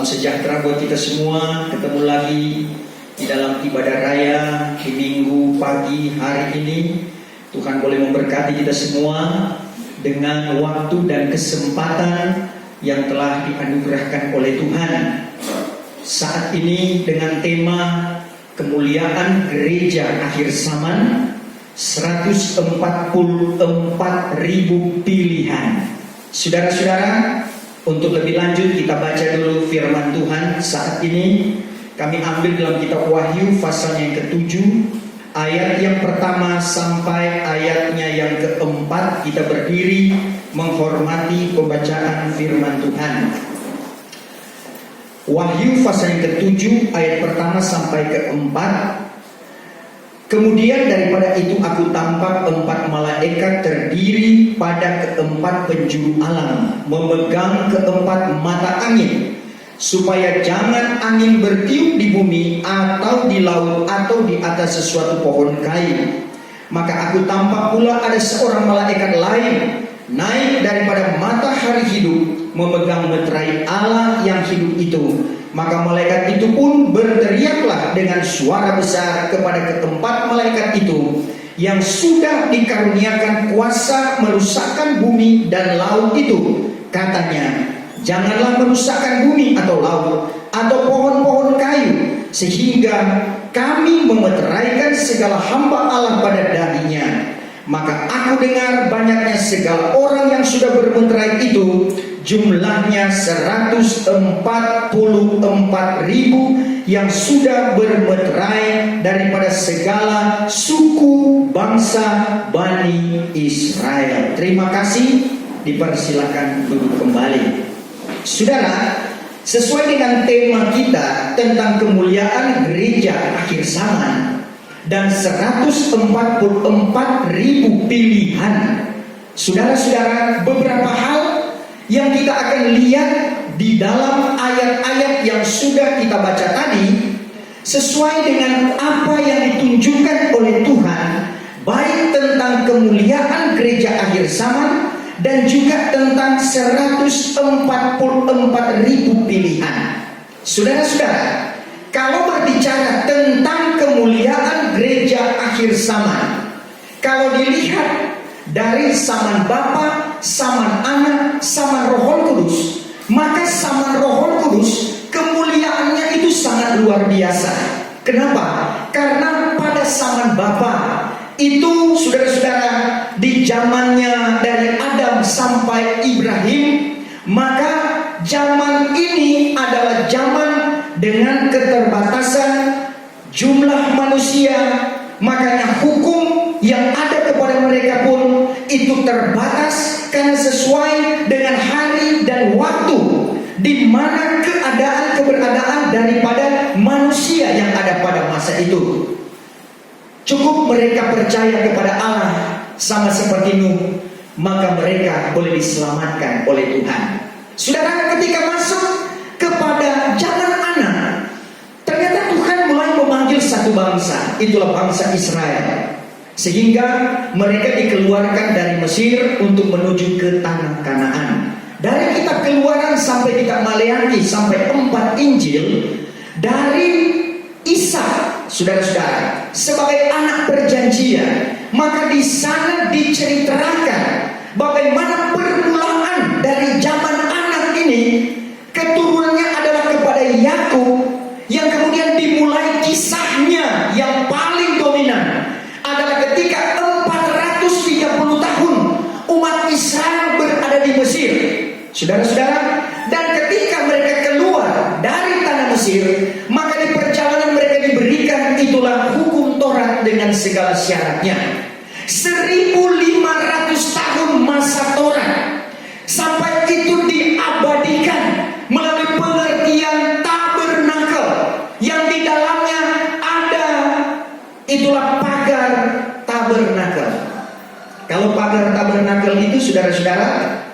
Salam sejahtera buat kita semua. Ketemu lagi di dalam ibadah raya di minggu pagi hari ini. Tuhan boleh memberkati kita semua dengan waktu dan kesempatan yang telah dianugerahkan oleh Tuhan. Saat ini dengan tema kemuliaan gereja akhir zaman, 144.000 pilihan. Saudara-saudara, untuk lebih lanjut kita baca dulu firman Tuhan. Saat ini kami ambil dalam kitab Wahyu pasal yang ke-7, ayat yang pertama sampai ayatnya yang ke-4. Kita berdiri menghormati pembacaan firman Tuhan. Wahyu pasal yang ke-7 ayat pertama sampai ke-4. Kemudian daripada itu aku tampak 4 malaikat terdiri pada ke-4 penjuru alam, memegang ke-4 mata angin, supaya jangan angin bertiup di bumi atau di laut atau di atas sesuatu pohon kayu. Maka aku tampak pula ada seorang malaikat lain naik daripada matahari hidup, memegang meterai Allah yang hidup itu. Maka malaikat itu pun berteriaklah dengan suara besar kepada ke-4 malaikat itu yang sudah dikaruniakan kuasa merusakkan bumi dan laut itu. Katanya, janganlah merusakkan bumi atau laut atau pohon-pohon kayu, sehingga kami memeteraikan segala hamba Allah pada dahinya. Maka aku dengar banyaknya segala orang yang sudah bermeterai itu, jumlahnya 144.000 yang sudah bermeterai daripada segala suku, bangsa, Bani Israel. Terima kasih, dipersilakan duduk kembali. Saudara, sesuai dengan tema kita tentang kemuliaan gereja akhir zaman dan 144.000 pilihan, saudara-saudara, beberapa hal yang kita akan lihat di dalam ayat-ayat yang sudah kita baca tadi, sesuai dengan apa yang ditunjukkan oleh Tuhan, baik tentang kemuliaan gereja akhir zaman dan juga tentang 144.000 pilihan. Saudara-saudara, kalau berbicara tentang kemuliaan gereja akhir zaman, kalau dilihat dari zaman Bapa, zaman Anak, zaman Roh Kudus, maka zaman Roh Kudus kemuliaannya itu sangat luar biasa. Kenapa? Karena pada zaman Bapa itu, saudara-saudara, di zamannya dari Adam sampai Ibrahim, maka zaman ini adalah zaman dengan keterbatasan jumlah manusia. Makanya hukum yang ada kepada mereka pun itu terbatas, karena sesuai dengan hari dan waktu di mana keberadaan daripada manusia yang ada pada masa itu. Cukup mereka percaya kepada Allah sama seperti Nuh, maka mereka boleh diselamatkan oleh Tuhan. Saudara, ketika masuk kepada zaman Anak, ternyata Tuhan mulai memanggil satu bangsa, itulah bangsa Israel, sehingga mereka dikeluarkan dari Mesir untuk menuju ke tanah Kanaan. Dari kitab Keluaran sampai kitab Maleakhi sampai 4 Injil, dari Ishak, saudara-saudara, sebagai anak perjanjian, maka di sana diceritakan bagaimana permulaan dari zaman Anak ini. Keturunannya adalah kepada Yakub, yang kemudian dimulai kisahnya yang paling dominan adalah ketika 430 tahun umat Israel berada di Mesir, saudara-saudara. Dan ketika mereka keluar dari tanah Mesir, maka di perjalanan mereka diberikan itulah hukum Taurat dengan segala syaratnya. 1.500 tahun masa Taurat, sampai itu diabadikan melalui pengertian tabernakel yang di dalamnya ada itulah pagar tabernakel. Kalau pagar tabernakel itu, saudara-saudara,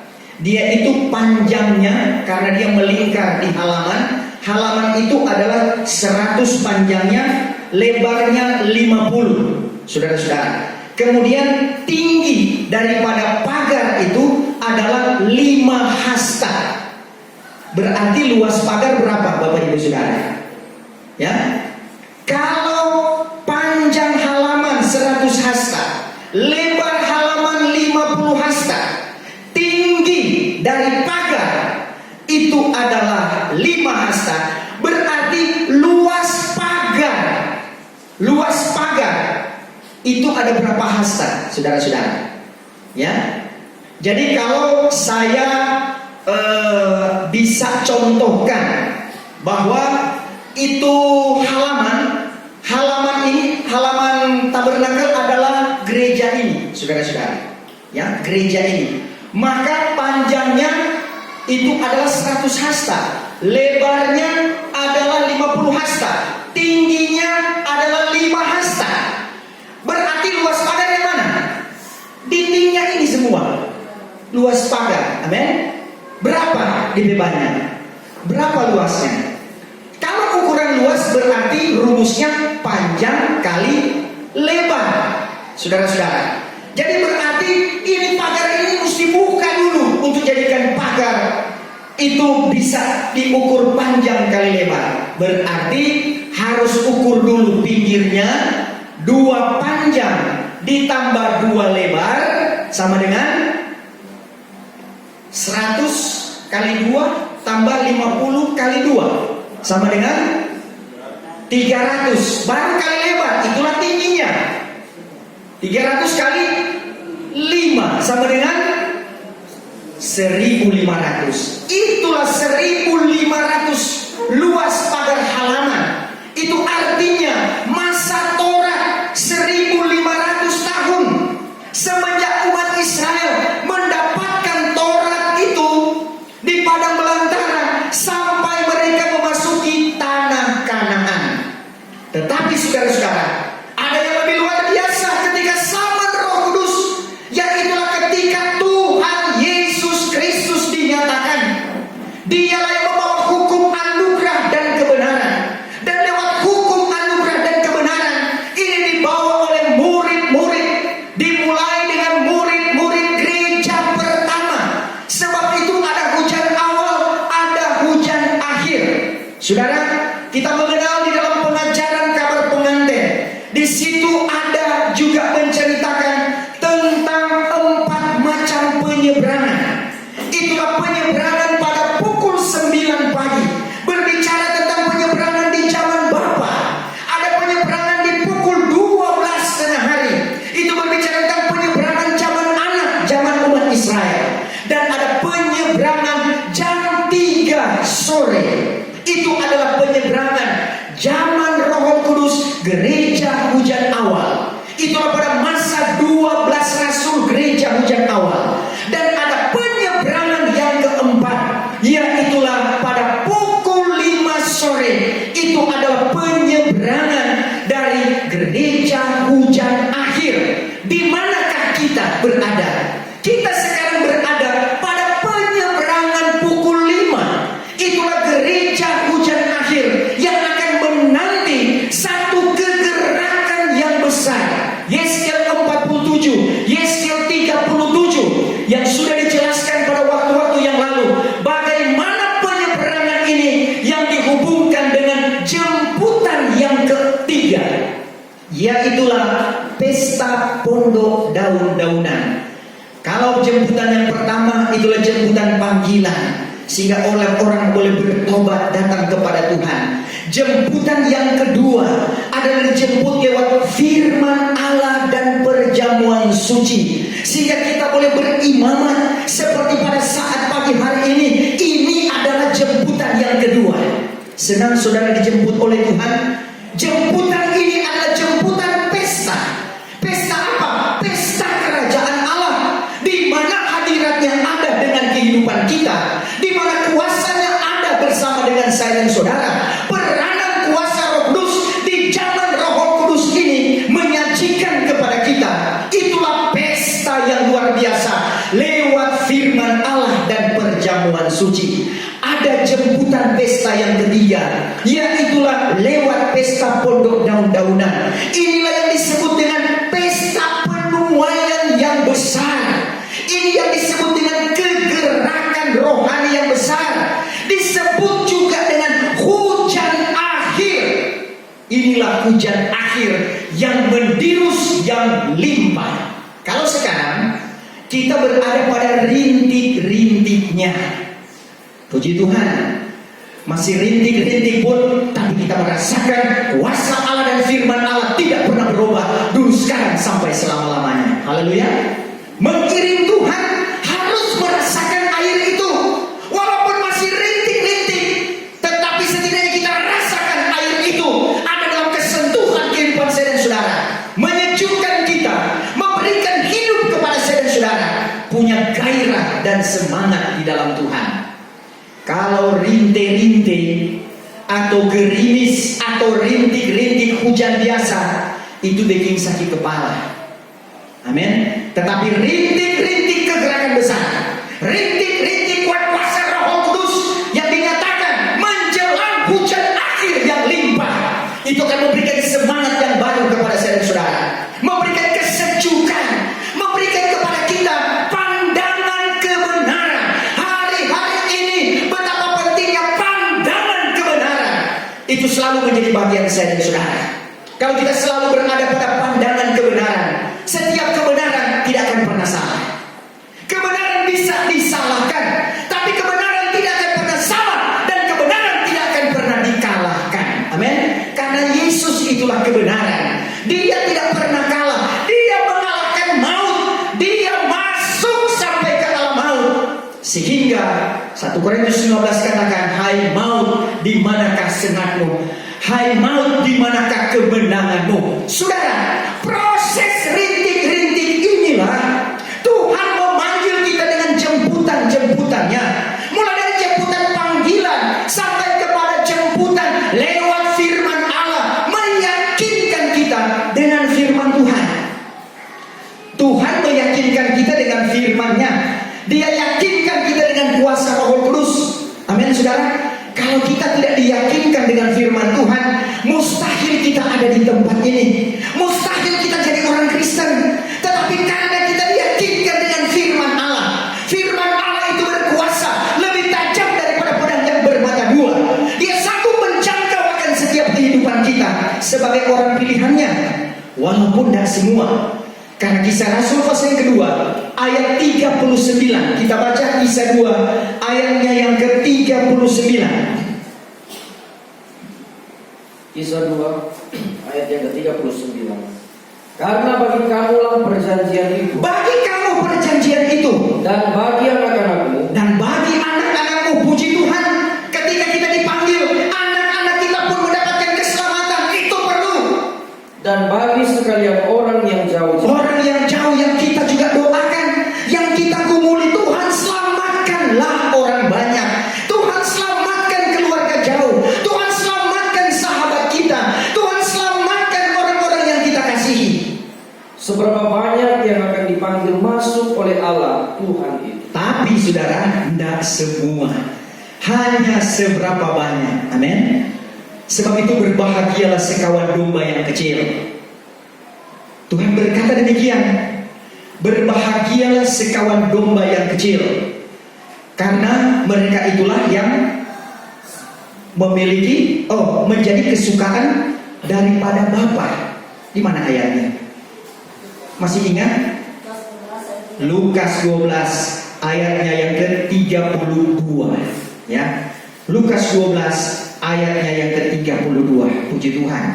dia itu panjangnya, karena dia melingkar di halaman. Halaman itu adalah 100 panjangnya, lebarnya 50, saudara-saudara. Kemudian tinggi daripada pagar itu adalah 5 hasta. Berarti luas pagar berapa Bapak Ibu Saudara? Ya. Kalau panjang halaman 100 hasta, lebar halaman 50 hasta, tinggi dari pagar itu adalah 5 hasta, berarti luas pagar itu ada berapa hasta, saudara-saudara? Ya. Jadi kalau saya bisa contohkan bahwa itu halaman tabernakel adalah gereja ini, saudara-saudara. Ya, gereja ini. Maka panjangnya itu adalah 100 hasta, lebarnya adalah 50 hasta, tingginya adalah 5 hasta. Berarti luas pagar yang mana? Dindingnya ini semua luas pagar. Amin. Berapa di bebannya? Berapa luasnya? Kalau ukuran luas berarti rumusnya panjang kali lebar, saudara-saudara. Jadi berarti ini pagar ini mesti buka dulu untuk jadikan pagar itu bisa diukur panjang kali lebar. Berarti harus ukur dulu pinggirnya 2 panjang ditambah 2 lebar sama dengan 100 kali 2 tambah 50 kali 2 sama dengan 300. Baru kali lebar, itulah tingginya. 300 kali 5 sama dengan 1500. Itulah 1500 luas pagar halaman. Itu artinya masa Torah 1500 tahun. Semenjak umat Israel mendapatkan Taurat itu di padang belantara sampai mereka memasuki tanah Kanaan. Tetapi saudara-saudara, ada yang lebih luar biasa ketika zaman Roh Kudus, yaitulah ketika Tuhan Yesus Kristus dinyatakan. Dialah yang membawa hukum anugerah dan kebenaran. Dan lewat hukum anugerah dan kebenaran ini dibawa oleh murid-murid, dimulai dengan murid-murid gereja pertama. Sebab itu ada hujan awal, ada hujan akhir. Saudara, kita mengenal di dalam pengajaran kabar pengantin, di situ ada juga menceritakan tentang 4 macam penyeberangan. Itulah penyeberangan pada pukul 9 pagi. Berbicara tentang penyeberangan di zaman Bapa. Ada penyeberangan di pukul 12 tengah hari. Itu berbicara tentang penyeberangan zaman anak, zaman umat Israel. Dan ada penyeberangan jam 3 sore. Itu adalah penyeberangan zaman Roh Kudus, gereja hujan awal. Itulah pada masa 12 rasul gereja hujan awal. Dan ada penyeberangan yang keempat, yaitulah pada pukul 5 sore. Itu adalah penyeberangan dari gereja hujan akhir. Di manakah kita berada? Kita sekarang berada pada penyeberangan pukul 5. Itulah gereja hujan akhir yang akan menanti satu kegerakan yang besar. Yeskiel 47, Yeskiel 37 yang sudah dijelaskan pada waktu-waktu yang lalu. Bagaimana penyeberangan ini yang dihubungkan dengan jemputan yang ketiga, yaitulah pesta pondok daun-daunan. Kalau jemputan yang pertama itulah jemputan panggilan, sehingga orang boleh bertobat datang kepada Tuhan. Jemputan yang kedua adalah dijemput lewat firman Allah dan perjamuan suci, sehingga kita boleh berimamat seperti pada saat pagi hari ini. Ini adalah jemputan yang kedua. Senang saudara dijemput oleh Tuhan. Jemputan ini adalah jemputan pesta. Pesta apa? Pesta kerajaan Allah, di mana hadiratnya ada dengan kehidupan kita, di mana kuasanya ada bersama dengan saya dan saudara. Peranan kuasa Roh Kudus di zaman Roh Kudus ini menyajikan kepada kita. Itulah pesta yang luar biasa lewat firman Allah dan perjamuan suci. Ada jemputan pesta yang ketiga, yaitulah lewat pesta pondok daun-daunan. Inilah yang disebut dengan pesta penuaian yang besar. Ini yang disebut dengan kegerakan rohani yang besar. Di hujan akhir yang mendirus, yang limpah. Kalau sekarang kita berada pada rintik-rintiknya, puji Tuhan, masih rintik-rintik pun, tapi kita merasakan kuasa Allah dan firman Allah tidak pernah berubah dulu, sekarang, sampai selama-lamanya. Haleluya. Mengiring Tuhan harus merasakan air itu. Walaupun masih rintik-rintik, tetapi setidaknya kita rasakan air itu ada dalam kesentuhan kehidupan saya dan saudara, menyejukkan kita, memberikan hidup kepada saya dan saudara, punya gairah dan semangat di dalam Tuhan. Kalau rinte-rinte atau gerimis atau rintik-rintik hujan biasa, itu bikin sakit kepala. Amin. Tetapi rintik-rintik kegerakan besar, rintik-rintik kuasa Roh Kudus yang dinyatakan menjelang hujan akhir yang limpah, itu akan memberikan semangat yang baru kepada saya dan saudara, memberikan kesejukan, memberikan kepada kita pandangan kebenaran. Hari-hari ini betapa pentingnya pandangan kebenaran. Itu selalu menjadi bagian saya dan saudara. Kalau kita selalu berada pada pandangan kebenaran, setiap kebenaran tidak akan pernah salah. Kebenaran bisa disalahkan, tapi kebenaran tidak akan pernah salah, dan kebenaran tidak akan pernah dikalahkan. Amin. Karena Yesus itulah kebenaran. Dia tidak pernah kalah. Dia mengalahkan maut. Dia masuk sampai ke alam maut. Sehingga 1 Korintus 15 katakan, hai maut, di manakah sengatmu? Hai maut, di manakah kemenanganmu? Saudara, proses rintik-rintik inilah Tuhan memanggil kita dengan jemputan-jemputannya. Mulai dari jemputan panggilan sampai kepada jemputan lewat firman Allah, meyakinkan kita dengan firman Tuhan. Tuhan meyakinkan kita dengan firman-Nya. Dia yakinkan kita dengan kuasa Roh Kudus. Amin, saudara. Kalau kita tidak diyakinkan dengan firman Tuhan, mustahil kita ada di tempat ini, mustahil kita jadi orang Kristen. Tetapi karena kita diyakinkan dengan firman Allah, firman Allah itu berkuasa, lebih tajam daripada pedang yang bermata dua. Dia sanggup menjangkau akan setiap kehidupan kita sebagai orang pilihannya, walaupun tidak semua. Karena Kisah Rasul pasal yang kedua ayat 39, kita baca Kisah 2 ayatnya yang ke-39. Kisah 2 ayat yang ke-39. Karena bagi kamulah perjanjian itu, bagi kamu perjanjian itu, dan bagi anak-anakmu, dan bagi anak-anakmu. Puji Tuhan, ketika kita dipanggil, anak-anak kita pun mendapatkan keselamatan. Itu perlu. dan bagi sekalian orang yang jauh, Orang yang jauh yang kita juga doakan, yang kita gumuli, Tuhan selamatkanlah orang banyak. Tuhan selamatkan keluarga jauh. Tuhan selamatkan sahabat kita. Tuhan selamatkan orang-orang yang kita kasihi. seberapa banyak yang akan dipanggil masuk oleh Allah Tuhan itu. Tapi saudara, tidak semua, hanya seberapa banyak. Amin. Sebab itu berbahagialah sekawan domba yang kecil. Tuhan berkata demikian, berbahagialah sekawan domba yang kecil, karena mereka itulah yang memiliki, menjadi kesukaan daripada Bapa. Di mana ayatnya? Masih ingat? Lukas 12 ayatnya yang ke-32, ya. Lukas 12 ayatnya yang ke-32. Puji Tuhan.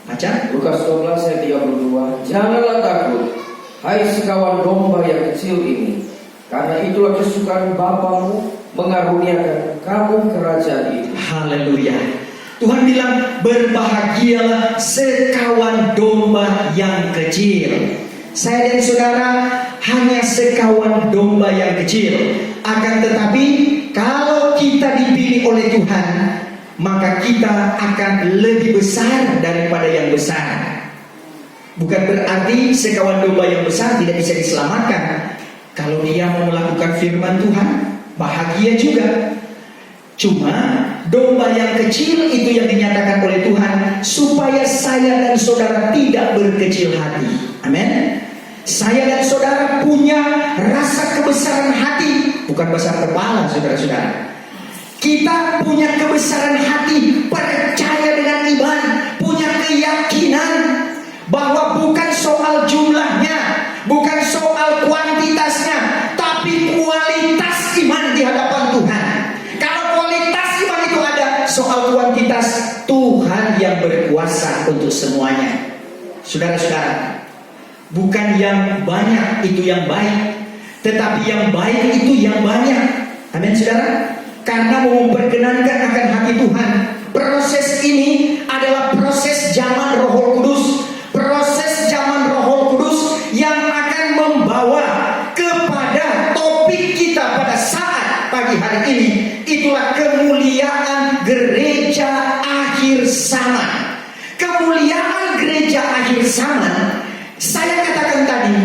Baca. Lukas 12 ayat 32. Janganlah takut, hai sekawan domba yang kecil ini, karena itulah kesukaan Bapamu mengaruniakan kamu kerajaan itu. Haleluya. Tuhan bilang berbahagialah sekawan domba yang kecil. Saya dan saudara hanya sekawan domba yang kecil. Akan tetapi kalau kita dipilih oleh Tuhan, maka kita akan lebih besar daripada yang besar. Bukan berarti sekawan domba yang besar tidak bisa diselamatkan. Kalau dia mau melakukan firman Tuhan, bahagia juga. Cuma domba yang kecil itu yang dinyatakan oleh Tuhan supaya saya dan saudara tidak berkecil hati. Amin. Saya dan saudara punya rasa kebesaran hati, bukan besar kepala, saudara-saudara. Kita punya kebesaran hati, percaya dengan iman, punya keyakinan bahwa bukan soal jumlahnya, bukan soal kuantitasnya, tapi kualitas iman di hadapan Tuhan. Kalau kualitas iman itu ada, soal kuantitas Tuhan yang berkuasa untuk semuanya. Saudara-saudara, bukan yang banyak itu yang baik, tetapi yang baik itu yang banyak. Amin, saudara. Karena mau memperkenankan akan hati Tuhan, proses ini adalah proses zaman Roh Kudus, proses zaman Roh Kudus yang akan membawa kepada topik kita pada saat pagi hari ini. Itulah kemuliaan gereja akhir zaman. Kemuliaan gereja akhir zaman, saya katakan tadi,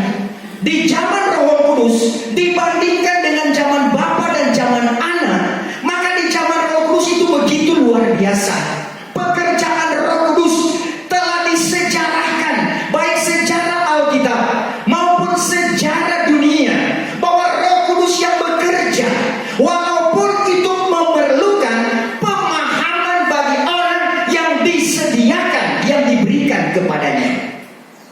di zaman Roh Kudus dibandingkan dengan zaman Bapa dan zaman Anak, maka di zaman Roh Kudus itu begitu luar biasa. Pekerjaan Roh Kudus telah disejarahkan, baik sejarah Alkitab maupun sejarah dunia, bahwa Roh Kudus yang bekerja, walaupun itu memerlukan pemahaman bagi orang yang disediakan, yang diberikan kepadanya.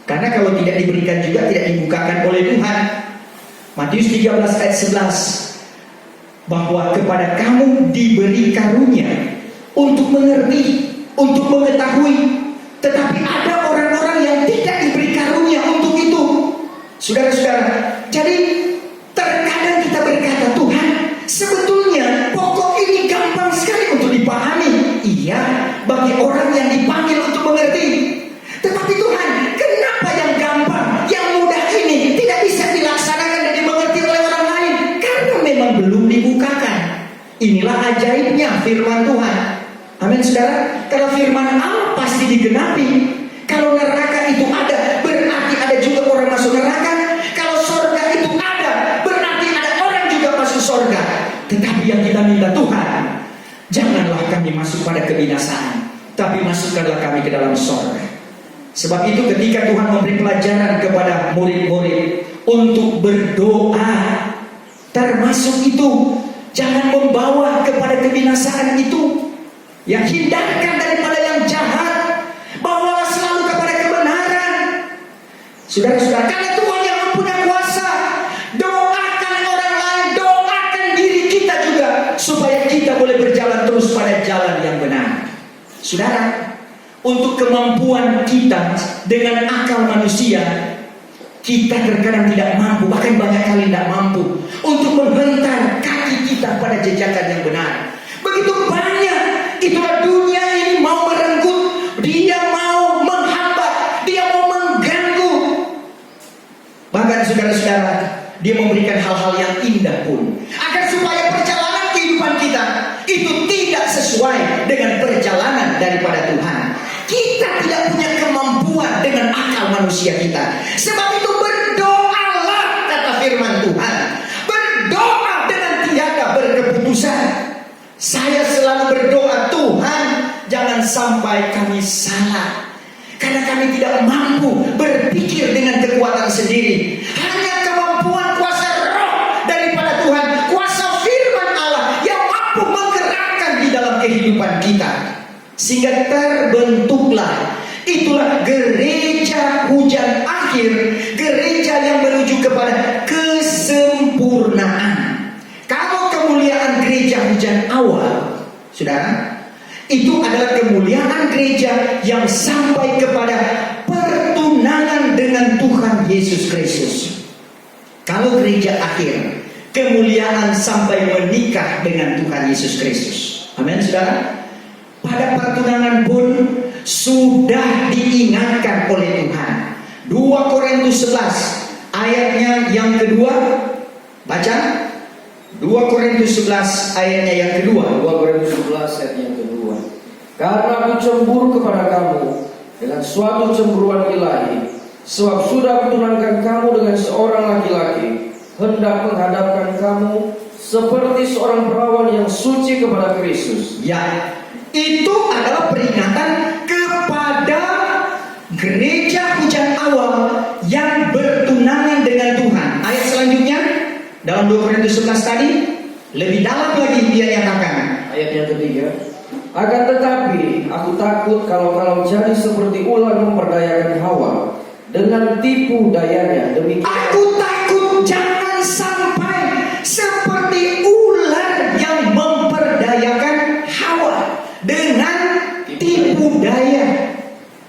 Karena kalau tidak diberikan juga tidak dibukakan oleh Tuhan. Matius 13 ayat 11, bahwa kepada kamu diberi karunia untuk mengerti, untuk mengetahui, tetapi ada orang-orang yang tidak diberi karunia untuk itu. Saudara-saudara, jadi terkadang kita berkata, Tuhan, sebetulnya pokok ini gampang sekali untuk dipahami. Iya, bagi orang yang dipanggil untuk mengerti. Tetapi Tuhan, kenapa yang gampang, yang mudah ini tidak bisa dilaksanakan dan dimengerti oleh orang lain? Karena memang belum dibukakan. Inilah ajaibnya firman Tuhan. Amin, saudara. Kalau firman Allah pasti digenapi. Kalau neraka itu ada, berarti ada juga orang masuk neraka. Kalau sorga itu ada, berarti ada orang juga masuk sorga. Tetapi yang kita minta, Tuhan, janganlah kami masuk pada kebinasaan, tapi masukkanlah kami ke dalam sorga. Sebab itu ketika Tuhan memberi pelajaran kepada murid-murid untuk berdoa, termasuk itu, jangan membawa kepada kebinasaan itu, yang hindarkan daripada yang jahat, bawalah selalu kepada kebenaran. Saudara-saudara, karena Tuhan yang mempunyai kuasa, doakan orang lain, doakan diri kita juga, supaya kita boleh berjalan terus pada jalan yang benar. Saudara, untuk kemampuan kita dengan akal manusia, kita terkadang tidak mampu, bahkan banyak kali tidak mampu untuk menghentar kaki kita pada jejakan yang benar. Begitu banyak, itulah dunia ini mau merenggut, dia mau menghambat, dia mau mengganggu. Bahkan saudara-saudara, dia memberikan hal-hal yang indah pun, agar supaya perjalanan kehidupan kita itu tidak sesuai dengan perjalanan daripada Tuhan. Kita tidak punya kemampuan dengan akal manusia kita. Sebab itu berdoalah, kata firman Tuhan. Berdoa dengan tiada berkeputusan. Saya selalu berdoa, Tuhan, jangan sampai kami salah. Karena kami tidak mampu berpikir dengan kekuatan sendiri. Hanya kemampuan kuasa roh daripada Tuhan, kuasa firman Allah yang mampu menggerakkan di dalam kehidupan kita. Sehingga terbentuklah, itulah gereja hujan akhir, gereja yang menuju kepada kesempurnaan. Kalau kemuliaan gereja hujan awal, saudara, itu adalah kemuliaan gereja yang sampai kepada pertunangan dengan Tuhan Yesus Kristus. Kalau gereja akhir, kemuliaan sampai menikah dengan Tuhan Yesus Kristus. Amin, saudara. Pada pertunangan pun sudah diingatkan oleh Tuhan. 2 Korintus 11 ayatnya yang kedua. Baca 2 Korintus 11 ayatnya yang kedua. 2 Korintus 11 ayat yang kedua. Karena aku cemburu kepada kamu dengan suatu cemburuan ilahi, sebab sudah kutunankan kamu dengan seorang laki-laki, hendak menghadapkan kamu seperti seorang perawan yang suci kepada Kristus. Ya, itu adalah peringatan kepada gereja hujan awal yang bertunangan dengan Tuhan. Ayat selanjutnya dalam 2 Korintus 11 tadi lebih dalam lagi dia nyatakan. Ayat yang ketiga. Akan tetapi aku takut kalau jadi seperti ular memperdayakan Hawa, dengan tipu dayanya. Demikian Aku takut jangan sampai seperti ular yang memperdayakan Hawa dengan tipu daya.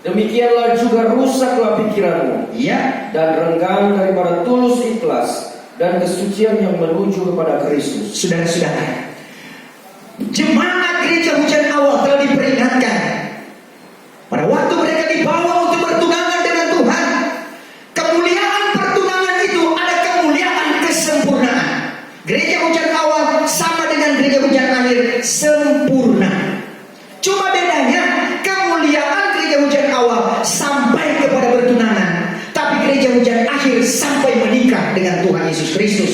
Demikianlah juga rusaklah pikiranmu, Ya, dan renggang daripada tulus ikhlas dan kesucian yang menuju kepada Kristus. saudara-saudara, jemaat gereja hujan awal telah diperingatkan pada waktu mereka dibawa untuk bertunangan dengan Tuhan. Kemuliaan pertunangan itu ada kemuliaan kesempurnaan. Gereja hujan awal sama dengan gereja hujan akhir, sempurna. Cuma bedanya kemuliaan gereja hujan awal sampai kepada bertunangan, tapi gereja hujan akhir sampai menikah dengan Tuhan Yesus Kristus.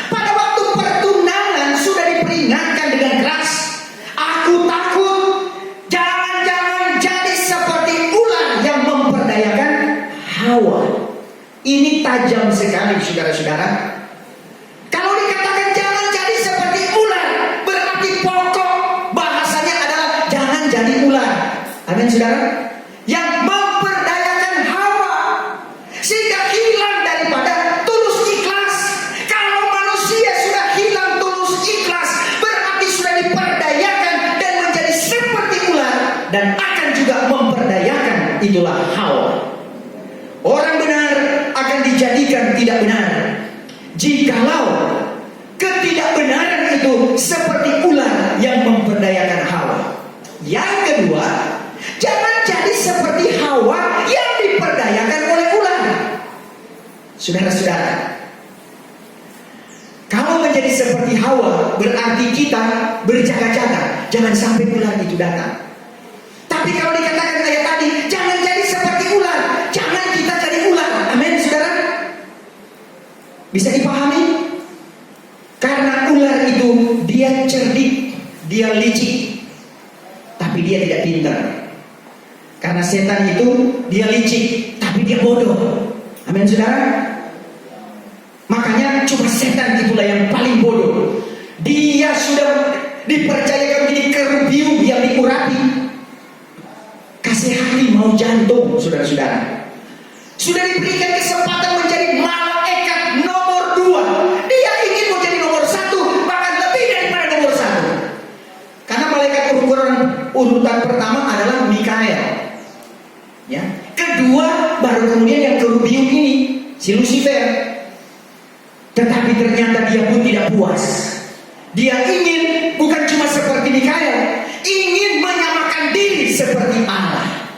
Pada waktu pertunangan sudah diperingatkan dengan keras, aku takut jangan-jangan jadi seperti ular yang memperdayakan Hawa. Ini tajam sekali, saudara-saudara. Kalau dikatakan jangan jadi seperti ular, berarti pokok bahasanya adalah jangan jadi ular. Amin, saudara. Yang memperdayakan Hawa sehingga hilang daripada tulus ikhlas. Kalau manusia sudah hilang tulus ikhlas, berarti sudah diperdayakan dan menjadi seperti ular, dan akan juga memperdayakan, itulah Hawa. Orang benar akan dijadikan tidak benar jikalau ketidakbenaran itu seperti ular yang memperdayakan Hawa. Yang kedua, jangan jadi seperti Hawa yang diperdayakan oleh ular. Saudara-saudara, kalau menjadi seperti Hawa berarti kita berjaga-jaga jangan sampai ular itu datang. Tapi kalau dikatakan kayak tadi, jangan jadi seperti ular, jangan kita jadi ular. Amin, saudara. Bisa dipahami? Karena ular itu dia cerdik, dia licik, tapi dia tidak pintar. Karena setan itu dia licik, tapi dia bodoh. Amin, saudara. Makanya cuma setan itulah yang paling bodoh. Dia sudah dipercayakan menjadi kerubiu yang diurapi. Kasih hati mau jantung, saudara-saudara. Sudah diberikan kesempatan menjadi malaikat nomor 2. Dia ingin menjadi nomor 1, bahkan lebih daripada nomor 1. Karena malaikat urutan pertama adalah Mikael. Ya. Kedua baru kemudian yang kerubium ini, si Lucifer. Tetapi ternyata dia pun tidak puas. Dia ingin bukan cuma seperti Mikael, ingin menyamakan diri seperti Allah.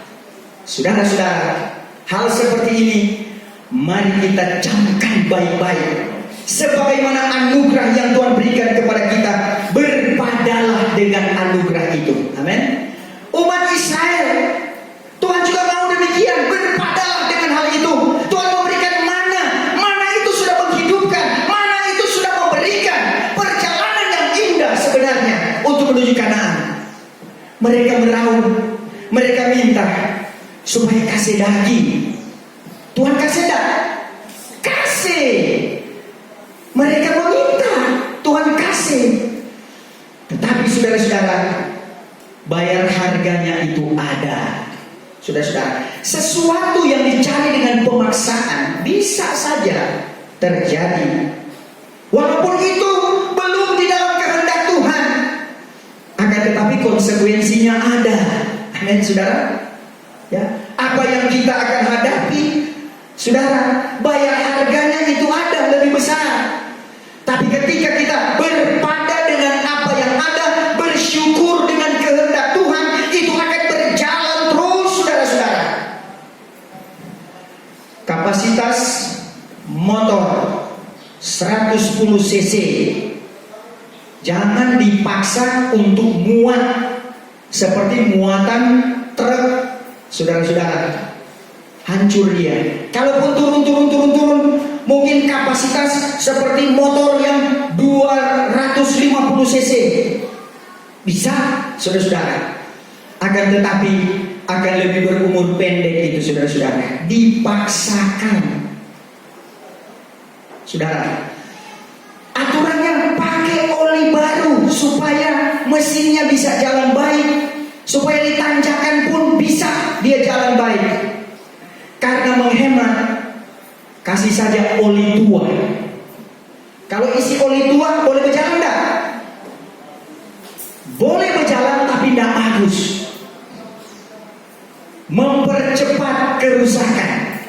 Saudara-saudara, hal seperti ini mari kita camkan baik-baik. Sebagaimana anugerah yang Tuhan berikan kepada kita, berpadalah dengan anugerah itu. Amin. Umat Israel, Tuhan juga mau demikian, berpadalah dengan hal itu. Tuhan memberikan mana itu sudah menghidupkan, mana itu sudah memberikan perjalanan yang indah sebenarnya untuk menuju Kanaan. Mereka meraung, mereka minta supaya kasih daging. Tuhan kasih dah, kasih. Mereka meminta, Tuhan kasih. Tetapi saudara-saudara, bayar harganya itu ada. Saudara-saudara, sesuatu yang dicari dengan pemaksaan bisa saja terjadi. Walaupun itu belum di dalam kehendak Tuhan, akan tetapi konsekuensinya ada. Amin, saudara. Ya, apa yang kita akan hadapi, saudara, bayar harganya itu ada lebih besar. Tapi ketika kita berpada dengan apa yang ada, bersyukur dengan kehendak Tuhan, itu akan berjalan terus, saudara-saudara. Kapasitas motor 110 cc jangan dipaksa untuk muat seperti muatan truk. Saudara-saudara, hancur dia. Kalaupun turun, mungkin kapasitas seperti motor yang 250 cc bisa, saudara-saudara. Akan tetapi akan lebih berumur pendek itu, saudara-saudara. Dipaksakan. Saudara, aturannya pakai oli baru supaya mesinnya bisa jalan baik, supaya ditanjakan pun bisa dia jalan baik. karena menghemat, kasih saja oli tua. Kalau isi oli tua boleh berjalan enggak? Boleh berjalan tapi tidak bagus, mempercepat kerusakan.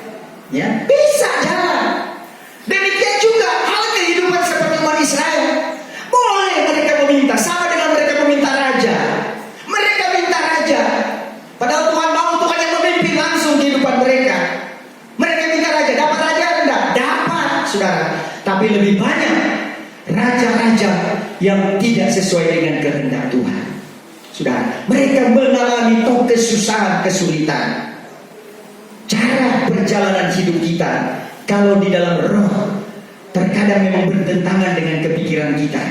Ya, bisa jalan. Demikian juga hal kehidupan seperti umat Israel. Boleh mereka meminta, sama dengan mereka meminta raja. Mereka minta raja, padahal Tuhan mau Tuhan yang memimpin langsung kehidupan mereka. Mereka minta raja, dapat raja enggak? Dapat, saudara. Tapi lebih banyak raja-raja yang tidak sesuai dengan kehendak Tuhan. Saudara, mereka mengalami kesusahan, kesulitan. Cara perjalanan hidup kita kalau di dalam roh terkadang memang bertentangan dengan kepikiran kita.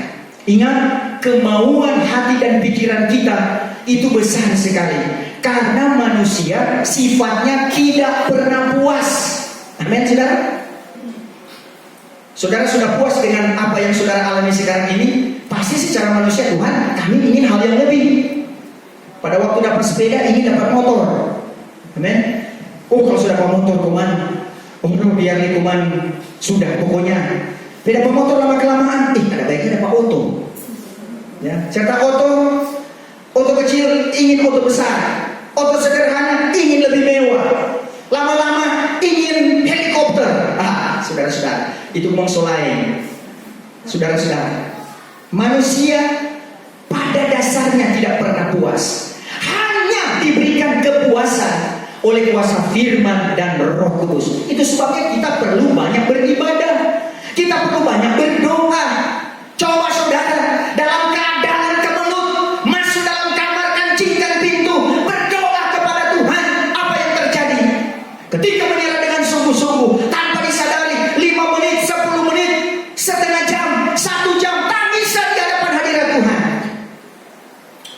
Ingat, kemauan hati dan pikiran kita itu besar sekali, karena manusia sifatnya tidak pernah puas. Amin, saudara. Saudara sudah puas dengan apa yang saudara alami sekarang ini? Pasti secara manusia, Tuhan, kami ingin hal yang lebih. Pada waktu dapat sepeda, ingin dapat motor. Amin. Oh, kalau sudah dapat motor, kuman, biar kuman sudah pokoknya. Beda motor lama kelamaan, ada baiknya dapat oto. Ya, serta oto kecil ingin oto besar, oto sederhana ingin lebih mewah, lama-lama ingin helikopter. Saudara-saudara, itu mongso lain. Saudara-saudara, manusia pada dasarnya tidak pernah puas, hanya diberikan kepuasan oleh kuasa firman dan Roh Kudus. Itu sebabnya kita perlu banyak beribadah, kita perlu banyak berdoa. Coba saudara, dalam keadaan kemelut, masuk dalam kamar, kencingkan pintu, berdoa kepada Tuhan. Apa yang terjadi? Ketika menyerah dengan sungguh-sungguh, tanpa disadari, 5 menit, 10 menit, setengah jam, 1 jam, tangisan di hadapan hadirat Tuhan.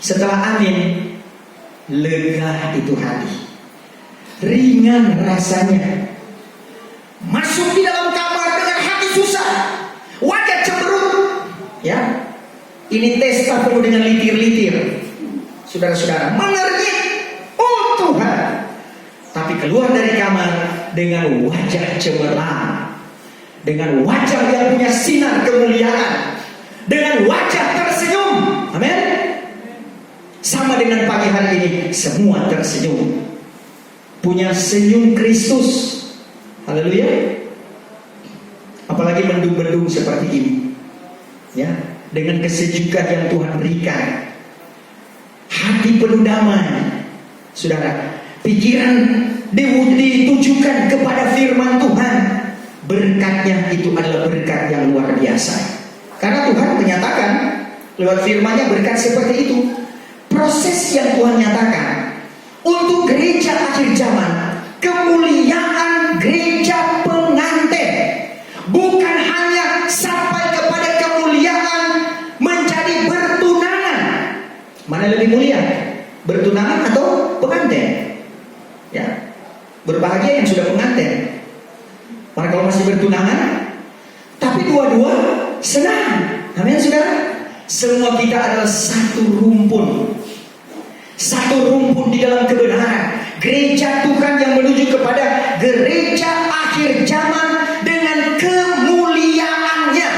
Setelah amin, lega itu hati, ringan rasanya. Masuk di dalam kamar dengan hati susah, wajah cemberut. Ya, ini testa penuh dengan litir-litir. Saudara-saudara, mengernyit. Oh Tuhan. Tapi keluar dari kamar dengan wajah cemerlang, dengan wajah yang punya sinar kemuliaan, dengan wajah tersenyum. Amin. Sama dengan pagi hari ini, semua tersenyum, punya senyum Kristus. Haleluya. Apalagi mendung-mendung seperti ini, ya, dengan kesejukan yang Tuhan berikan, hati penuh damai. Saudara, pikiran ditujukan kepada firman Tuhan. Berkatnya itu adalah berkat yang luar biasa, karena Tuhan menyatakan lewat firman-Nya berkat seperti itu. Proses yang Tuhan nyatakan untuk gereja akhir zaman, kemuliaan gereja pengantin, bukan hanya sampai kepada kemuliaan menjadi bertunangan. Mana lebih mulia, bertunangan atau pengantin? Ya, berbahagia yang sudah pengantin. Maka kalau masih bertunangan, tapi dua-dua senang. Amin, saudara. Semua kita adalah satu rumpun, satu rumpun di dalam kebenaran. Gereja Tuhan yang menuju kepada gereja akhir zaman dengan kemuliaannya,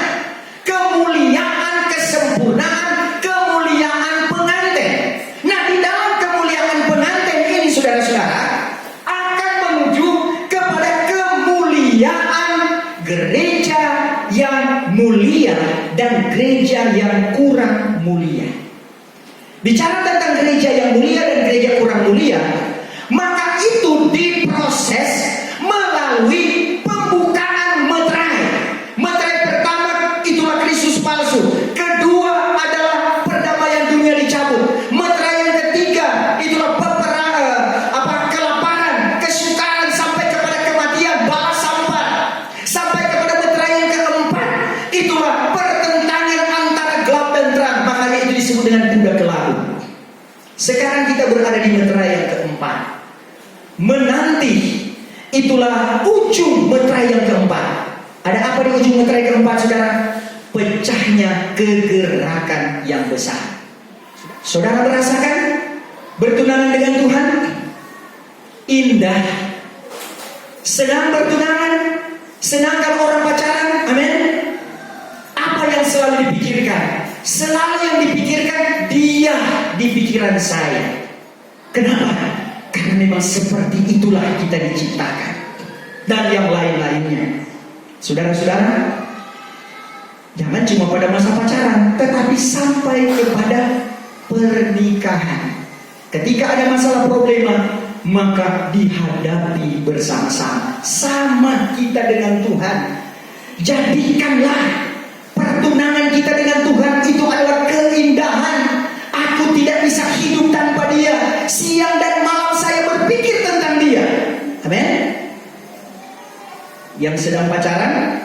kemuliaan kesempurnaan, kemuliaan pengantin. Nah, di dalam kemuliaan pengantin ini, saudara-saudara, akan menuju kepada kemuliaan gereja yang mulia dan gereja yang kurang mulia. Bicara tentang gereja yang mulia dan gereja kurang mulia, maka itu diproses melalui pembukaan meterai. Meterai pertama itulah Kristus palsu. Kedua adalah perdamaian dunia dicabut. Meterai yang ketiga itulah kelaparan, kesukaran sampai kepada kematian, balas sampah. Sampai kepada meterai yang keempat itulah pertentangan antara gelap dan terang. Makanya itu disebut dengan kuda kelabu. Sekarang kita berada di meterai yang keempat. Menanti, itulah ujung meterai yang keempat. Ada apa di ujung meterai keempat, saudara? Pecahnya kegerakan yang besar. Saudara merasakan bertunangan dengan Tuhan indah, Senang bertunangan? Senang kalau orang pacaran? Amin. Apa yang selalu dipikirkan? Selalu yang dipikirkan dia di pikiran saya. Kenapa? Karena memang seperti itulah kita diciptakan. Dan yang lain-lainnya. Saudara-saudara, jangan cuma pada masa pacaran, tetapi sampai kepada pernikahan. Ketika ada masalah problema, maka dihadapi bersama-sama. Sama kita dengan Tuhan. Jadikanlah pertunangan kita dengan Tuhan itu adalah keindahan. Aku tidak bisa hidup tanpa Dia. Siang dan malam saya berpikir tentang Dia. Amin. Yang sedang pacaran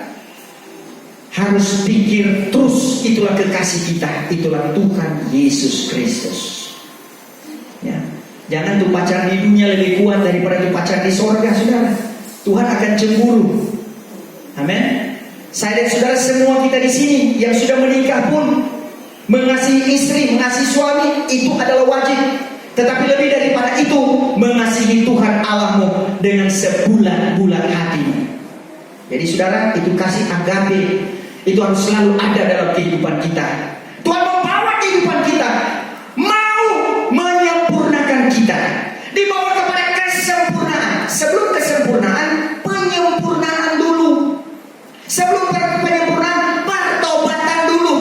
harus pikir terus, itulah kekasih kita, itulah Tuhan Yesus Kristus. Ya. Jangan tuh pacar di dunia lebih kuat daripada tuh pacar di sorga, saudara. Tuhan akan cemburu. Amin. Saya dan saudara semua kita di sini yang sudah menikah pun mengasihi istri, mengasihi suami itu adalah wajib. Tetapi lebih daripada itu, mengasihi Tuhan Allahmu dengan sebulat-bulat hatimu. Jadi saudara, itu kasih agape itu harus selalu ada dalam kehidupan kita. Tuhan membawa kehidupan kita, mau menyempurnakan kita, dibawa kepada kesempurnaan. Sebelum kesempurnaan, penyempurnaan dulu. Sebelum penyempurnaan, pertobatan dulu.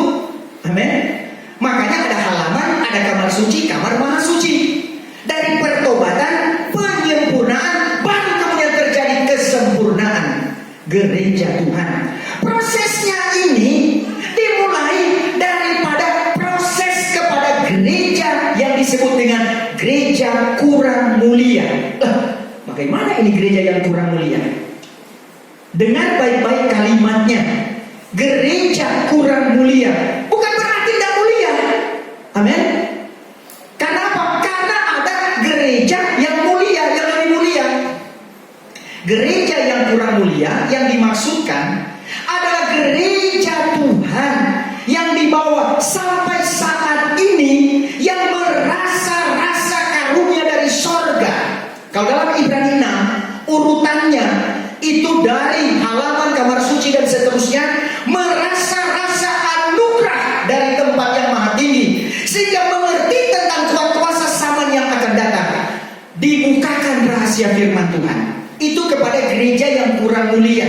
Amin. Makanya ada halaman, ada kamar suci, kamar maha suci. Dari pertobatan, penyempurnaan, baru kemudian terjadi kesempurnaan gereja Tuhan. Prosesnya ini dimulai daripada proses kepada gereja yang disebut dengan gereja kurang mulia. Bagaimana ini gereja yang kurang mulia? Dengar baik-baik kalimatnya. Gereja kurang mulia bukan berarti tidak mulia. Amin. Karena apa? Karena ada gereja yang mulia, yang lebih mulia. Gereja yang kurang mulia yang dimaksudkan adalah gereja Tuhan yang dibawa sampai saat ini, yang merasa-rasa karunia dari sorga. Kalau dalam Ibrani 6 urutannya itu dari halaman kamar suci dan seterusnya, merasa-rasa anugerah dari tempat yang maha tinggi, sehingga mengerti tentang kuasa zaman yang akan datang. Dibukakan rahasia firman Tuhan itu kepada gereja yang kurang mulia.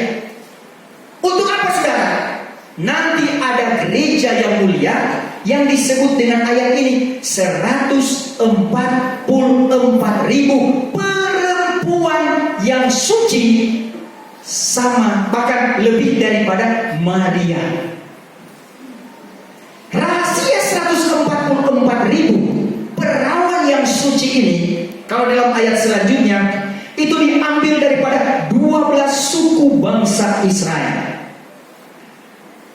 Untuk apa saudara? Nanti ada gereja yang mulia yang disebut dengan ayat ini, 144.000 perempuan yang suci, sama bahkan lebih daripada Maria. Rahasia 144.000 perawan yang suci ini, kalau dalam ayat selanjutnya itu diambil daripada 12 suku bangsa Israel.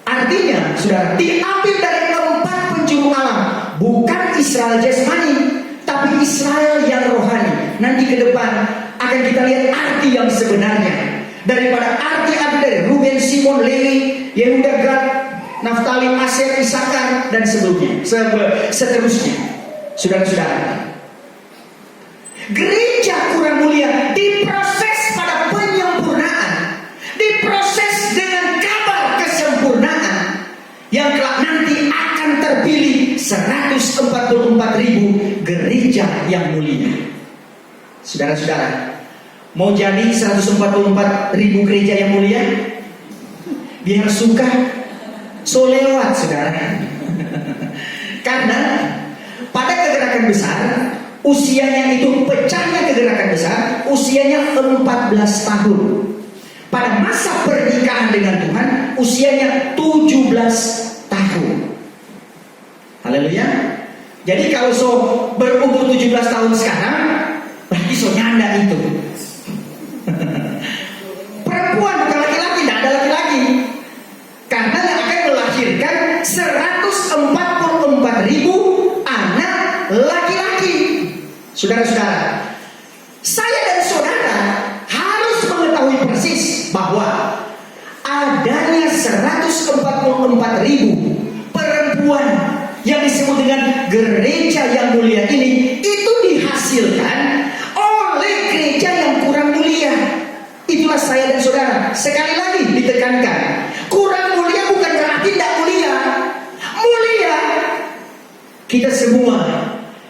Artinya, saudara, diambil dari 4 penjuru alam. Bukan Israel jasmani, tapi Israel yang rohani. Nanti ke depan akan kita lihat arti yang sebenarnya. Daripada arti-arti dari Ruben, Simon, Lewi, Yehuda, Gad, Naftali, Aser, Isakar, dan sebelumnya, seterusnya. Saudara-saudara, gereja kurang mulia diproses pada penyempurnaan, diproses dengan kabar kesempurnaan yang kelak nanti akan terpilih 144.000 gereja yang mulia. Saudara-saudara, mau jadi 144.000 gereja yang mulia? Biar suka, so lewat saudara. Karena pada kegerakan besar, usianya itu pecahnya kegerakan besar, usianya 14 tahun. Pada masa pernikahan dengan Tuhan, usianya 17 tahun. Haleluya. Jadi kalau so berumur 17 tahun sekarang, berarti so nyanda itu. Perempuan bukan laki-laki, tidak ada laki-laki. Karena yang akan melahirkan 144.000 anak laki-laki. Saudara-saudara, saya dan saudara harus mengetahui persis bahwa adanya 144.000 perempuan yang disebut dengan gereja yang mulia ini, itu dihasilkan oleh gereja yang kurang mulia. Itulah sekali lagi ditekankan, kurang mulia bukan berarti tidak mulia. Mulia. Kita semua,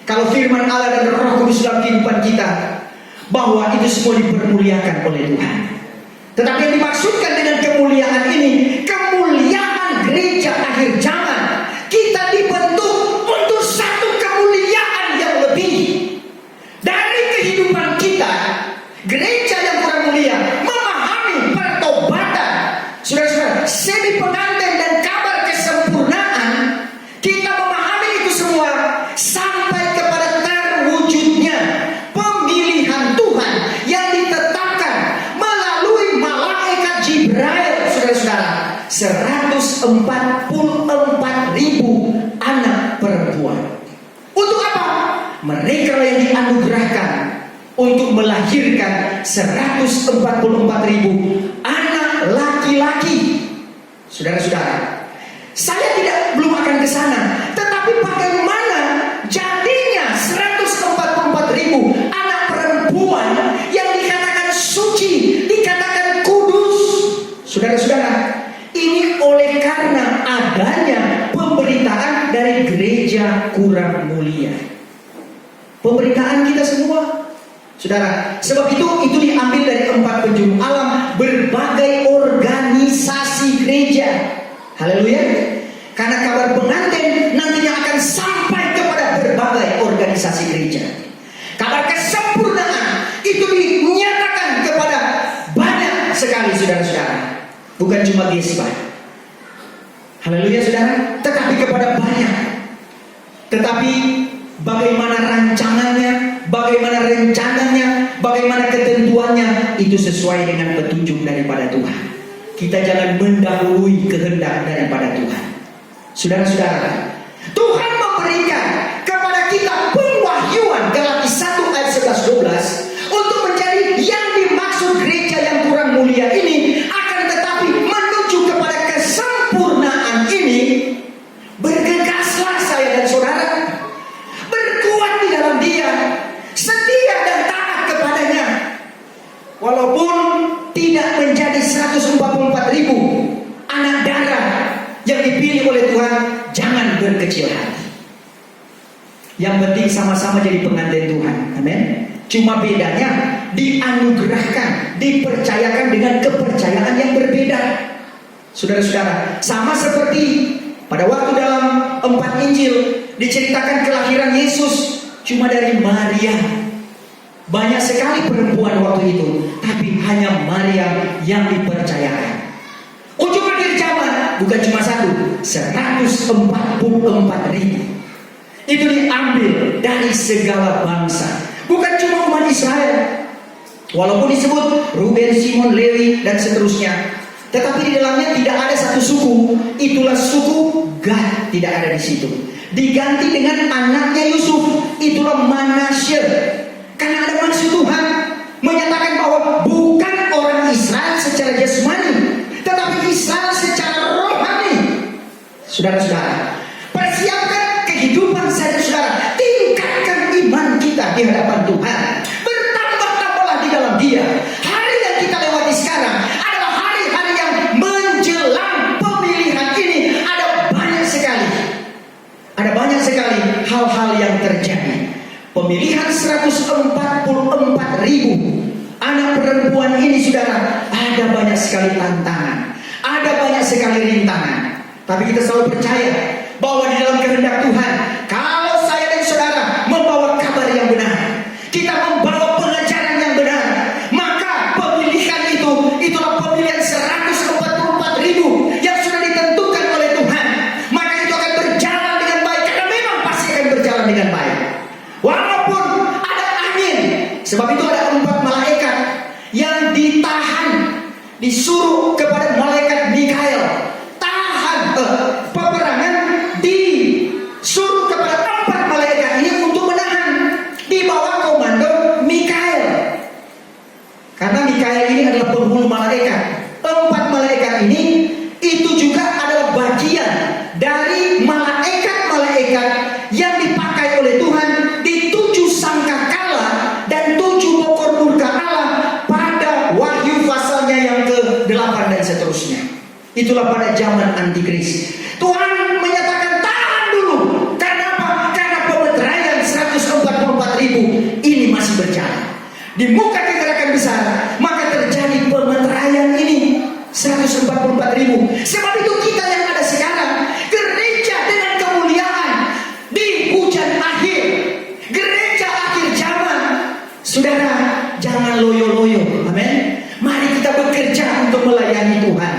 kalau firman Allah dan Roh Kudus dalam kehidupan kita, bahwa itu semua dipermuliakan oleh Tuhan. Tetapi yang dimaksudkan dengan kemuliaan ini, kemuliaan gereja akhir zaman. Kita dibentuk untuk satu kemuliaan yang lebih. Dari kehidupan kita, gereja yang kurang mulia memahami pertobatan. Saudara-saudara, semi pengantin dan kabar kesempurnaan, kita memahami itu semua sampai kepada terwujudnya pemilihan Tuhan yang ditetapkan melalui malaikat Jibril. Saudara-saudara, 144.000 anak perempuan. Untuk apa? Mereka yang dianugerahkan untuk melahirkan 144.000 anak laki-laki. Saudara-saudara, saya belum akan ke sana, tetapi bagaimana jadinya 144.000 anak perempuan yang dikatakan suci, dikatakan kudus. Saudara-saudara, ini oleh karena adanya pemberitaan dari gereja kurang mulia. Pemberitaan kita semua, saudara. Sebab itu diambil dari 4 penjuru alam, berbagai organisasi gereja. Haleluya. Karena kabar pengantin nantinya akan sampai kepada berbagai organisasi gereja. Kabar kesempurnaan itu dinyatakan kepada banyak sekali, saudara-saudara. Bukan cuma Gespa. Haleluya, saudara. Tetapi kepada banyak. Tetapi bagaimana rancangannya, bagaimana rencananya, bagaimana ketentuannya, itu sesuai dengan petunjuk daripada Tuhan. Kita jangan mendahului kehendak daripada Tuhan. Saudara-saudara, Tuhan memberikan kepada kita pengwahyuan Galatia 1 ayat 11-12 untuk menjadi yang dimaksud gereja yang kurang mulia ini, akan tetapi menuju kepada kesempurnaan ini. Bergegaslah saya dan saudara, berkuat di dalam Dia, setia dan taat kepadanya. Walaupun tidak menjadi 144.000 anak darah yang dipilih oleh Tuhan, jangan berkecil hati. Yang penting sama-sama jadi pengantin Tuhan. Amin. Cuma bedanya dianugerahkan, dipercayakan dengan kepercayaan yang berbeda. Saudara-saudara, sama seperti pada waktu dalam 4 Injil diceritakan kelahiran Yesus cuma dari Maria. Banyak sekali perempuan waktu itu, tapi hanya Maria yang dipercayakan. Ujung akhir zaman bukan cuma 144.000. Itu diambil dari segala bangsa, bukan cuma umat Israel. Walaupun disebut Ruben, Simon, Lewi dan seterusnya, tetapi di dalamnya tidak ada satu suku. Itulah suku Gad, tidak ada di situ. Diganti dengan anaknya Yusuf, itulah Manasye. Karena ada maksud Tuhan menyatakan bahwa bukan orang Israel secara jasmani, tetapi Israel secara rohani. Saudara-saudara, persiapkan kehidupan saudara, tingkatkan iman kita di hadapan Tuhan, bertambah-tambahlah di dalam Dia. Hari yang kita lewati sekarang adalah hari-hari yang menjelang pemilihan ini. Ada banyak sekali hal-hal yang terjadi. Pemilihan 144.000 anak perempuan ini, saudara, ada banyak sekali tantangan, ada banyak sekali rintangan. Tapi kita selalu percaya bahwa di dalam kehendak Tuhan, kalau saya dan saudara membawa kabar yang benar, kita membawa pengajaran yang benar, maka pemilihan itulah pemilihan 144.000 yang sudah ditentukan oleh Tuhan. Maka itu akan berjalan dengan baik, karena memang pasti akan berjalan dengan baik. Walaupun ada angin, sebab itu ada 4 malaikat yang ditahan, disuruh kepada malaikat Mikael, tahan peperangan, disuruh kepada 4 malaikat ini untuk menahan, di bawah komando Mikael. Karena Mikael ini adalah penghulu malaikat. 4 malaikat ini itu juga adalah bagian dari malaikat-malaikat yang dipakai oleh Tuhan di 7 sangkakala dan 7 pokor murka Allah pada Wahyu pasalnya yang ke-8. Itulah pada zaman antikris. Tuhan menyatakan tahan dulu. Karena apa? Karena pemeteraian 144.000 ini masih berjalan. Di muka kegerakan besar, maka terjadi pemeteraian ini 144.000. Sebab itu kita yang ada sekarang, gereja dengan kemuliaan di hujan akhir, gereja akhir zaman. Saudara, jangan loyo-loyo. Amin. Mari kita bekerja untuk melayani Tuhan.